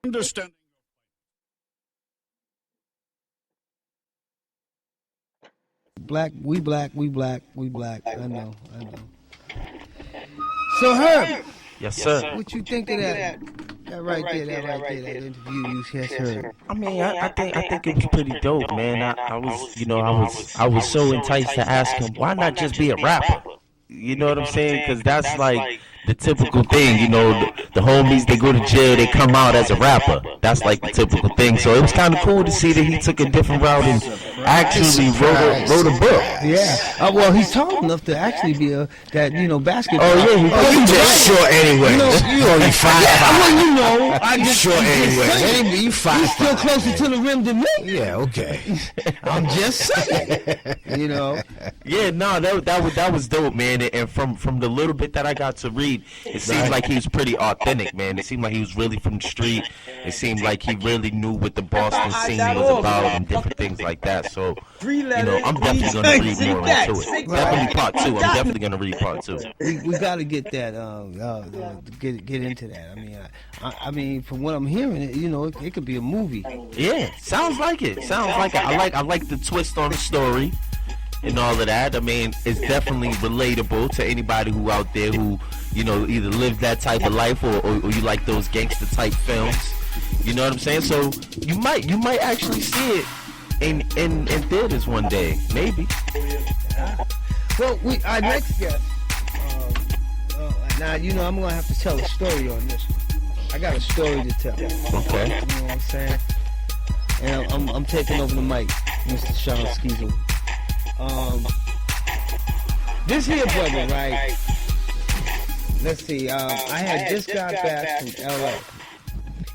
understanding. Black, we black, we black, we black. I know. So Herb, Yes, sir. what you think of that? That right there, that interview you just heard. I mean, I think it was pretty dope, man. I was so enticed to ask him, why not just be a rapper? You know what I'm saying? Because that's like the typical thing. You know, the homies, they go to jail, they come out as a rapper. That's like the typical thing. So it was kind of cool to see that he took a different route and actually wrote a book. Yeah. Well, he's tall enough to actually be basketball. Oh yeah, You just short anyway. You only 5'5". I just short anyway. You 5'5". He's still closer to the rim than me. Yeah, okay. I'm just saying. Yeah, no, that was dope, man. And from the little bit that I got to read, it seemed like he was pretty authentic, man. It seemed like he was really from the street. It seemed like he really knew what the Boston scene was about and different things like that. So, I'm definitely gonna read more into it. Definitely part 2. I'm definitely gonna read part 2. We got to get that. Get into that. I mean, from what I'm hearing, it could be a movie. Yeah, sounds like it. I like the twist on the story and all of that. I mean, it's definitely relatable to anybody who out there who, either live that type of life or you like those gangster type films. You know what I'm saying? So you might actually see it in theaters one day, maybe. Well, our next guest. Now I'm gonna have to tell a story on this one. I got a story to tell. Okay. You know what I'm saying? And I'm taking over the mic, Mr. Sean Skeezel. This here brother, right? Let's see. I had just got back from LA,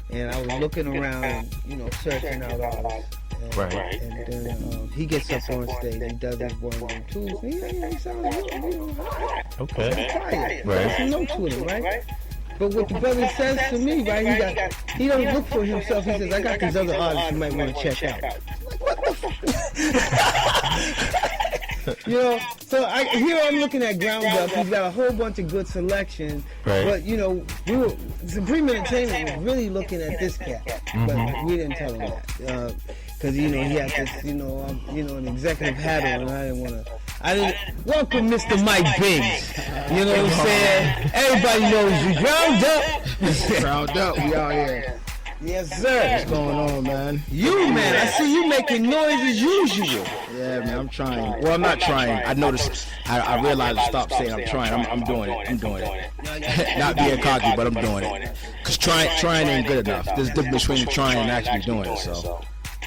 and I was looking around, searching out artists. Right. And then he gets up on stage, he does his one and two. He sounds good, Okay. Try it. Right. There's some notes with him, right? But what the brother says to me, right? He don't look for himself. He says, "I got these other artists you might want to check out." What the fuck? So here I'm looking at Ground Up. He's got a whole bunch of good selections. Right. But Supreme Entertainment was really looking at this cat, but we didn't tell him that because he had this an executive hat on, and I didn't welcome Mr. Mike Biggs. You know what I'm saying? Everybody knows you. Ground Up. Ground up, we out here. Yes, sir. What's going on, man? Man, I see you making noise as usual. Yeah, man, I'm trying. Well, I'm not trying. I noticed. I realized to stop saying I'm trying. I'm doing it. Not being cocky, but I'm doing it. Cause trying ain't good enough. There's a difference between trying and actually doing it. So.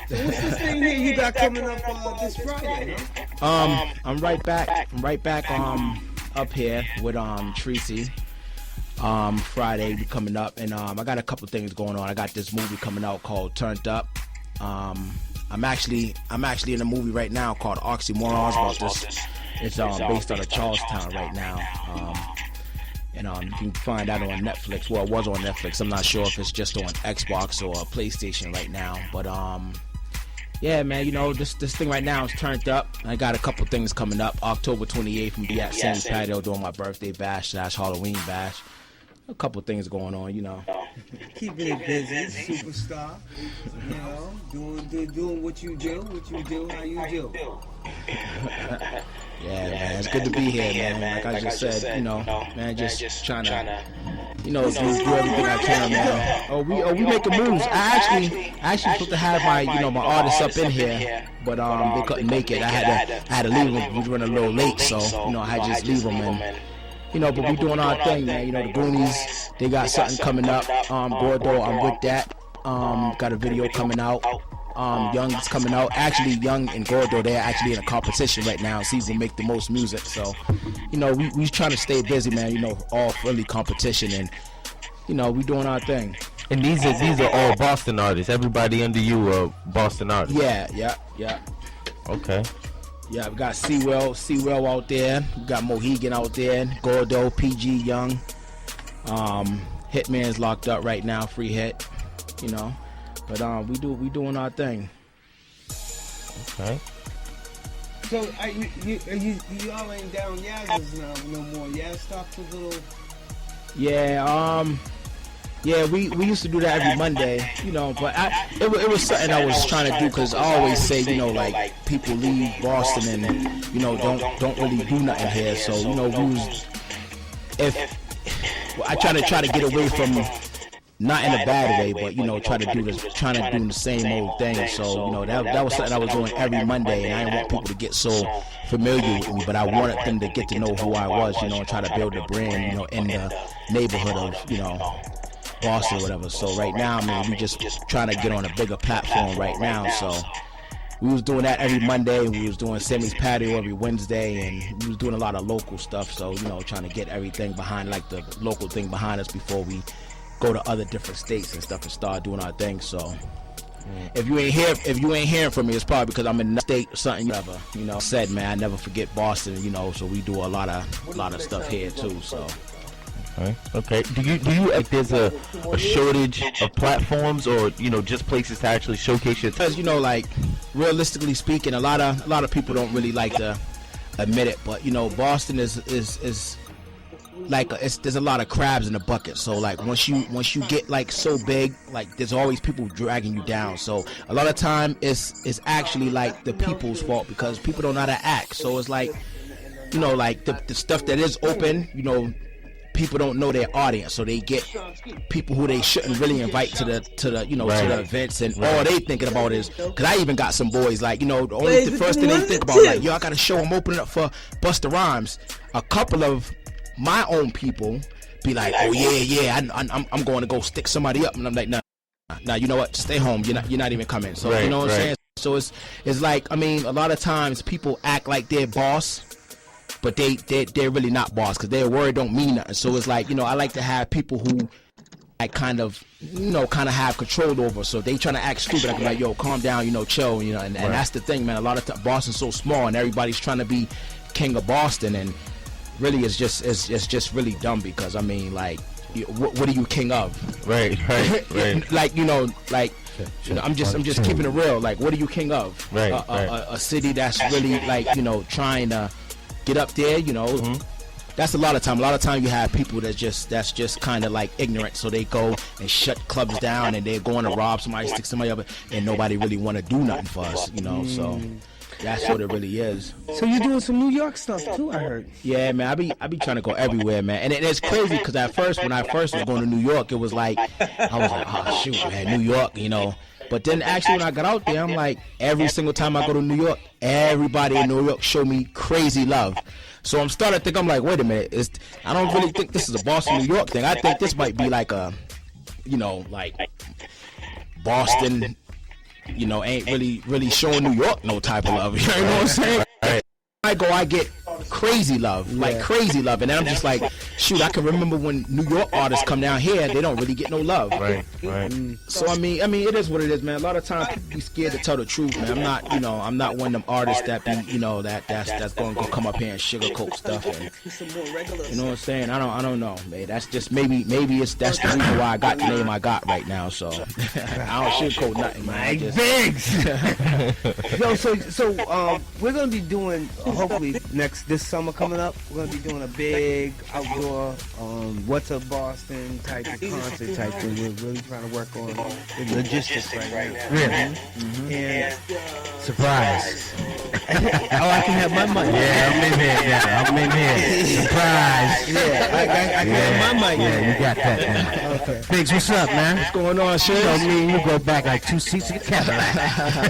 So what's this thing here you got coming up this Friday? I'm right back. Up here with Tracy. Friday be coming up, and I got a couple things going on. I got this movie coming out called Turned Up. I'm actually in a movie right now called Oxymorons about this. It's based out of Charlestown right now. And you can find that on Netflix. Well, it was on Netflix. I'm not sure if it's just on Xbox or PlayStation right now. But yeah, man, this thing right now is Turned Up. I got a couple things coming up. October 28th, I'm gonna be at Sam's Patio doing my birthday bash / Halloween bash. A couple things going on, Keeping it busy, superstar. Doing what you do, how you do. Yeah, man, it's good to be here, man. Like I just said, man, just trying to, do everything I can, man. Oh, we making moves. I actually supposed to have my, my artists up in here, but they couldn't make it. I had to leave them. We were running a little late, so I had to just leave them and. But we doing our thing, man. The Goonies, they got something coming up. Gordo, I'm with that. Got a video coming out. Young's coming out. Actually, Young and Gordo, they're actually in a competition right now. See who make the most music. So, we trying to stay busy, man. All friendly competition, and we doing our thing. And these are all Boston artists. Everybody under you are Boston artists. Yeah. Okay. Yeah, we got Sewell out there. We got Mohegan out there. Gordo, PG, Young. Hitman's locked up right now, free hit. But we doing our thing. Okay. So you all ain't down Yaz's no more. Yaz stopped a little. Yeah. Yeah, we used to do that every Monday, you know, but it was something I was trying to do because I always say, you know, like people leave Boston and, you know, don't really do nothing here. So, you know, I try to get away from, not in a bad way, but, you know, trying to do the same old thing. So, you know, that was something I was doing every Monday, and I didn't want people to get so familiar with me, but I wanted them to get to know who I was, you know, and try to build a brand, you know, in the neighborhood of, you know, Boston or whatever. So right now, man, we just trying to get on a bigger platform right now. So we was doing that every Monday, and we was doing Sammy's Patio every Wednesday, and we was doing a lot of local stuff. So, you know, trying to get everything behind, like the local thing behind us before we go to other different states and stuff and start doing our thing. So if you ain't hearing from me, it's probably because I'm in the state or something. Whatever, you know. Said, man, I never forget Boston. You know, so we do a lot of stuff here too. So. Okay. Do you like there's a shortage of platforms, or, you know, just places to actually showcase your? Because, you know, like, realistically speaking, a lot of people don't really like to admit it, but, you know, Boston is like there's a lot of crabs in the bucket. So like once you get like so big, like there's always people dragging you down. So a lot of time it's actually like the people's fault because people don't know how to act. So it's like, you know, like the stuff that is open, you know, people don't know their audience, so they get people who they shouldn't really invite to the you know, to the events, and all they thinking about is, because I even got some boys like, you know, the first thing they think about, like, yo, I gotta show them opening up for Busta Rhymes. A couple of my own people be like, oh yeah, I'm going to go stick somebody up, and I'm like, nah, you know what, stay home, you're not even coming. So you know what I'm saying. So it's like, I mean, a lot of times people act like they're boss, but they're really not boss, because their word don't mean nothing. So it's like, you know, I like to have people who I kind of have control over. So they trying to act stupid, I can be like, yo, calm down, you know, chill, you know. And that's the thing, man. A lot of times Boston's so small, and everybody's trying to be king of Boston, and really it's just really dumb, because I mean, like, what are you king of? Right. Like, you know, like, you know, I'm just keeping it real. Like, what are you king of? Right. A city that's really, like, you know, trying to get up there, you know. That's a lot of time. A lot of time you have people that's just kind of like ignorant, so they go and shut clubs down, and they're going to rob somebody, stick somebody up, and nobody really want to do nothing for us, you know. So that's what it really is. So you're doing some New York stuff too, I heard. Yeah, man. I be trying to go everywhere, man. And it's crazy, because at first, when I first was going to New York, it was like, I was like, oh shoot, man, New York, you know. But then actually when I got out there, I'm like, every single time I go to New York, everybody in New York show me crazy love. So I'm starting to think, I'm like, wait a minute, I don't really think this is a Boston, New York thing. I think this might be like a, you know, like Boston, you know, ain't really showing New York no type of love. You know what I'm saying? I get crazy love, like crazy love, and then I'm just like, shoot, I can remember when New York artists come down here, they don't really get no love. Right. So I mean, it is what it is, man. A lot of times people be scared to tell the truth, man. I'm not one of them artists that be, you know, that's going to come up here and sugarcoat stuff, and you know what I'm saying. I don't know, man. That's just maybe that's the reason why I got the name I got right now. So I don't sugarcoat nothing, man. Biggs. Yo, so we're gonna be doing hopefully this summer coming up, we're gonna be doing a big outdoor What's Up Boston type of concert type thing. We're really trying to work on the logistics right now. Really? And Surprise. oh, I can have my mic. Yeah, I'm in here now. I'm in here. Surprise. Yeah, I can have my mic. Yeah, you got that now. Okay. Biggs, what's up, man? What's going on, shit? You know me and you go back like 2 seats in the Cadillac.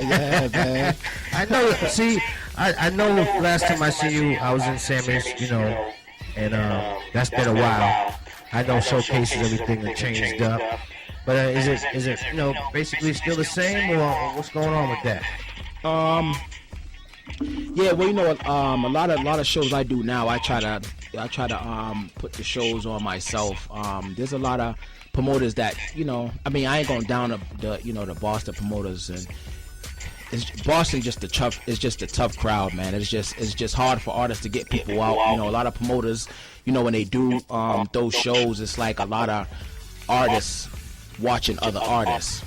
Yeah, man. I know. See, I know last time I see you, I was in Sammy's, you know, and that's been a while. I know showcases, everything that changed up. But is it you know, basically still the same, or what's going on with that? Yeah, well, you know what, a lot of shows I do now, I try to put the shows on myself. There's a lot of promoters that, you know, I mean, I ain't going down the Boston promoters, and Boston is just a tough crowd, man. It's just hard for artists to get people out. You know, a lot of promoters, you know, when they do those shows, it's like a lot of artists watching other artists.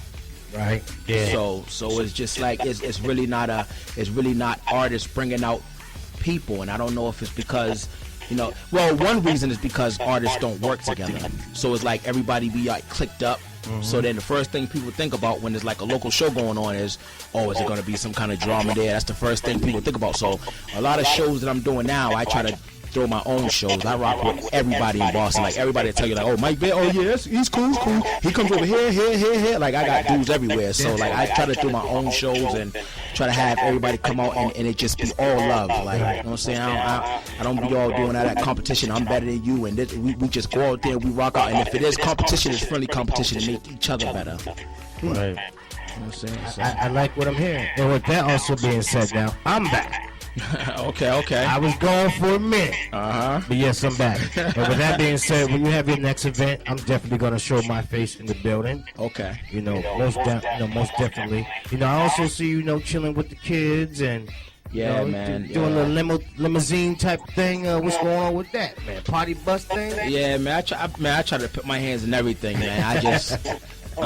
Right. Yeah. So it's just like it's really not artists bringing out people, and I don't know if it's because You know, well, one reason is because artists don't work together. So it's like everybody be like clicked up. So then the first thing people think about when there's like a local show going on is, oh, is it going to be some kind of drama there? That's the first thing people think about. So a lot of shows that I'm doing now, I try to throw my own shows. I rock with everybody in Boston. Like, everybody will tell you, like, oh, Mike Bear, oh, yeah, he's cool, cool. He comes over here. Like, I got dudes everywhere. So, like, I try to do my own shows and try to have everybody come out and it just be all love. Like, you know what I'm saying? I don't be all doing that competition. I'm better than you. And this, we just go out there, we rock out. And if it is competition, it's friendly competition to make each other better. Right. You know what I'm saying? So. I like what I'm hearing. And with that also being said now, I'm back. Okay. I was gone for a minute. But yes, I'm back. And with that being said, when you have your next event, I'm definitely going to show my face in the building. Okay. You know, most definitely. You know, I also see you, chilling with the kids and man, doing the limousine type thing. What's going on with that, man? Party bus thing? Yeah, man. I try to put my hands in everything, man. I'm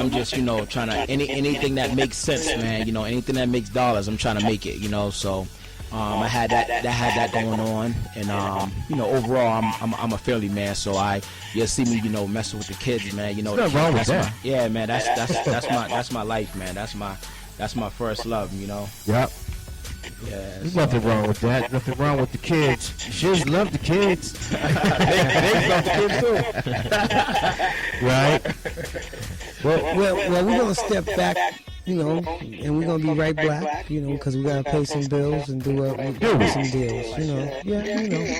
just, trying to anything that makes sense, man. Anything that makes dollars, I'm trying to make it. So. I had that going on, and overall, I'm a Philly man, so you'll see me, messing with the kids, man. Nothing wrong with that. Yeah, man, that's my life, man. That's my first love, Yep. Yeah. There's nothing wrong with that. Nothing wrong with the kids. Shiz love the kids. they love the kids too. Right. Well, we're gonna step back. And we're gonna be right back, because we gotta pay some bills and do some deals,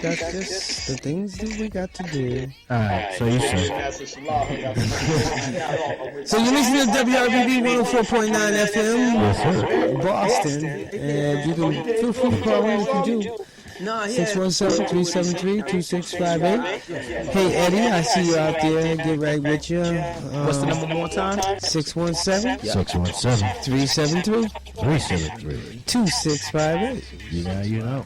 that's just the things that we got to do. Alright, so you say. So you're listening to WRBB 104.9 FM, Yes, sir. Boston, and you can feel free to call in if you do. 617-373-2658. Hey Eddie, I see you out there. Get right with you. What's the number one more time? 617-373-2658. You know.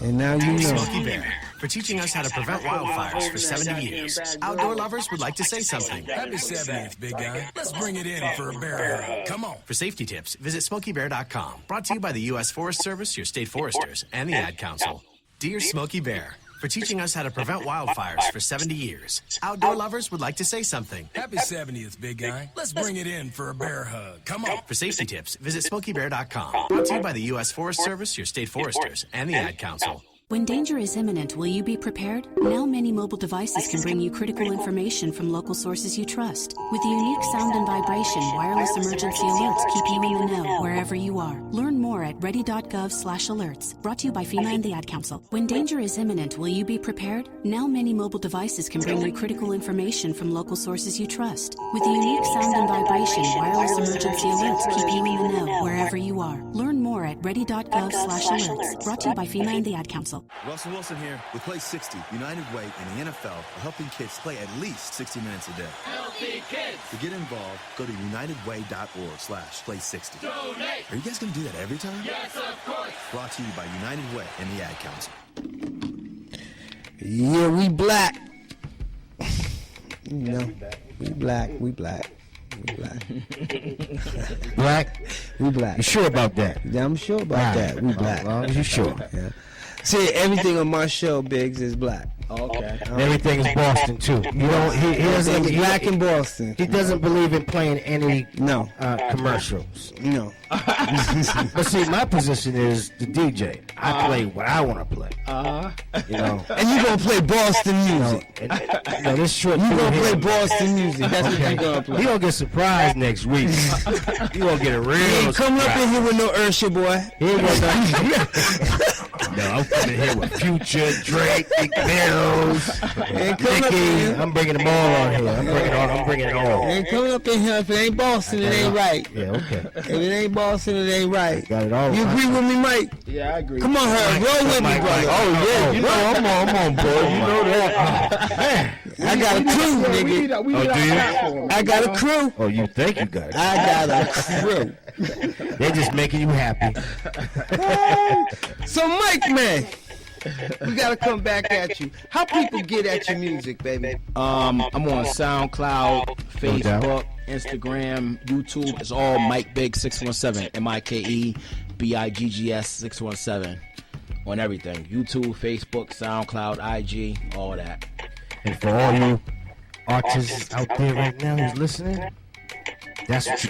And now you know. Smokey Bear, for teaching us how to prevent wildfires for 70 years. Outdoor lovers would like to say something. Happy 70th, big guy. Let's bring it in for a bear hug. Come on. For safety tips, visit SmokeyBear.com. Brought to you by the U.S. Forest Service, your state foresters, and the Ad Council. Dear Smokey Bear, for teaching us how to prevent wildfires for 70 years. Outdoor lovers would like to say something. Happy 70th, big guy. Let's bring it in for a bear hug. Come on. For safety tips, visit SmokeyBear.com. Brought to you by the U.S. Forest Service, your state foresters, and the Ad Council. When danger is imminent, will you be prepared? Now many mobile devices can bring you critical information from local sources you trust. With unique sound and vibration, wireless emergency alerts keep you in the know wherever you are. Learn more at ready.gov/alerts. Brought to you by FEMA and the Ad Council. When danger is imminent, will you be prepared? Now many mobile devices can bring you critical information from local sources you trust. With unique sound and vibration, wireless emergency alerts keep you in the know wherever you are. Learn more at ready.gov/alerts. Brought to you by FEMA and the Ad Council. Russell Wilson here with Play 60. United Way and the NFL are helping kids play at least 60 minutes a day. Healthy kids. To get involved, go to unitedway.org/play60. Donate. Are you guys going to do that every time? Yes, of course. Brought to you by United Way and the Ad Council. Yeah, we black. We black. Black? We black. You sure about that? Yeah, I'm sure about that. We black. As long as you sure. Yeah. See, everything on my show, Biggs, is black. Okay. Everything is Boston too. He doesn't. Everything's black in Boston. He doesn't believe in playing any commercials. No. But see, my position is the DJ. I play what I want to play. And you gonna play Boston music. This short. You gonna play Boston music. That's what you gonna play. You gonna get surprised next week. You gonna get a real. He ain't coming up in here with no Ursha, boy. He ain't No, I'm coming here with Future, Drake, Big Bills, Nicki. I'm bringing them all on here. I'm bringing it all. Ain't coming up in here if it ain't Boston, it ain't right. Yeah, okay. If it ain't Boston, it ain't right. Got it all. You agree with me, Mike? Yeah, I agree. Come on, Herb, roll with me, brother. Oh yeah, you know I'm on board. You know that. Man, I got a crew, nigga. Oh, do you? I got a crew. Oh, you think you got it? I got a crew. They're just making you happy. So, Mike, man, we gotta come back at you. How people get at your music, baby? I'm on SoundCloud, Facebook, Instagram, YouTube. It's all Mike Biggs 617. MikeBiggs 617. on everything. YouTube, Facebook, SoundCloud, IG, all that. And for all you artists out there right now who's listening, that's what you